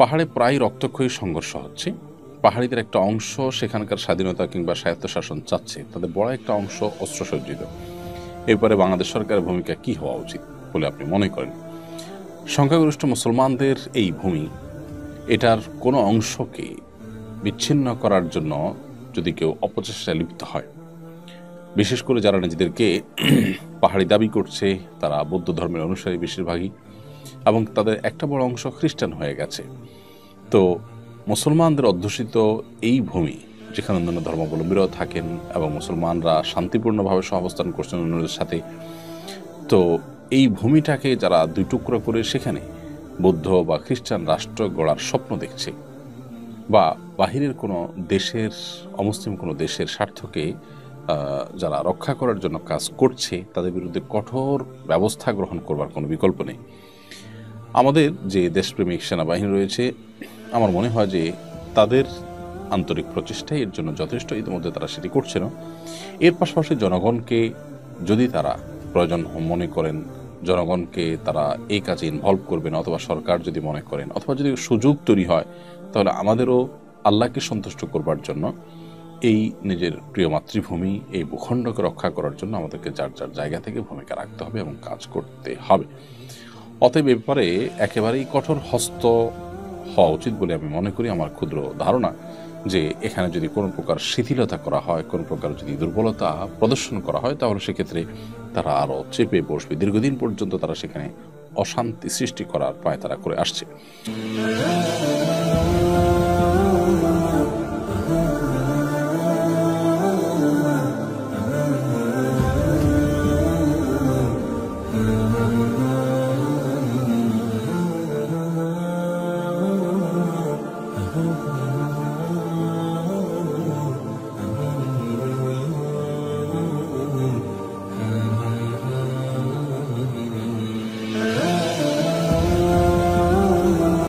পাহাড়ে প্রায় রক্তক্ষয়ী সংঘর্ষ হচ্ছে। পাহাড়িদের একটা অংশ সেখানকার স্বাধীনতা কিংবা স্বায়ত্তশাসন চাচ্ছে, তাদের বড় একটা অংশ অস্ত্রসজ্জিত। এরপরে বাংলাদেশ সরকারের ভূমিকা কি হওয়া উচিত বলে আপনি মনে করেন? সংখ্যাগরিষ্ঠ মুসলমানদের এই ভূমি, এটার কোনো অংশকে বিচ্ছিন্ন করার জন্য যদি কেউ অপচেষ্টায় লিপ্ত হয়, বিশেষ করে যারা নিজেদেরকে পাহাড়ি দাবি করছে, তারা বৌদ্ধ ধর্মের অনুসারী বেশিরভাগই, এবং তাদের একটা বড় অংশ খ্রিস্টান হয়ে গেছে। তো মুসলমানদের অধ্যুষিত এই ভূমি, যেখানে অন্যান্য ধর্মাবলম্বীরাও থাকেন এবং মুসলমানরা শান্তিপূর্ণভাবে সহাবস্থান করছেন অন্যদের সাথে, তো এই ভূমিটাকে যারা দুই টুকরো করে সেখানে বৌদ্ধ বা খ্রিস্টান রাষ্ট্র গড়ার স্বপ্ন দেখছে, বা বাহিরের কোনো দেশের, অমুসলিম কোনো দেশের স্বার্থকে যারা রক্ষা করার জন্য কাজ করছে, তাদের বিরুদ্ধে কঠোর ব্যবস্থা গ্রহণ করবার কোনো বিকল্প নেই। আমাদের যে দেশপ্রেমিক সেনাবাহিনী রয়েছে, আমার মনে হয় যে তাদের আন্তরিক প্রচেষ্টাই এর জন্য যথেষ্ট, ইতিমধ্যে তারা সেটি করছেন। এর পাশাপাশি জনগণকে যদি তারা প্রয়োজন মনে করেন, জনগণকে তারা এই কাজে ইনভলভ করবেন, অথবা সরকার যদি মনে করেন, অথবা যদি সুযোগ তৈরি হয়, তাহলে আমাদেরও আল্লাহকে সন্তুষ্ট করবার জন্য এই নিজের প্রিয় মাতৃভূমি, এই ভূখণ্ডকে রক্ষা করার জন্য আমাদেরকে যার যার জায়গা থেকে ভূমিকা রাখতে হবে এবং কাজ করতে হবে। অতএব ব্যাপারে একেবারেই কঠোর হস্ত হওয়া উচিত বলে আমি মনে করি। আমার ক্ষুদ্র ধারণা যে এখানে যদি কোনো প্রকার শিথিলতা করা হয়, কোনো প্রকার যদি দুর্বলতা প্রদর্শন করা হয়, তাহলে সেক্ষেত্রে তারা আরও চেপে বসবে। দীর্ঘদিন পর্যন্ত তারা সেখানে অশান্তি সৃষ্টি করার পায়তারা করে আসছে।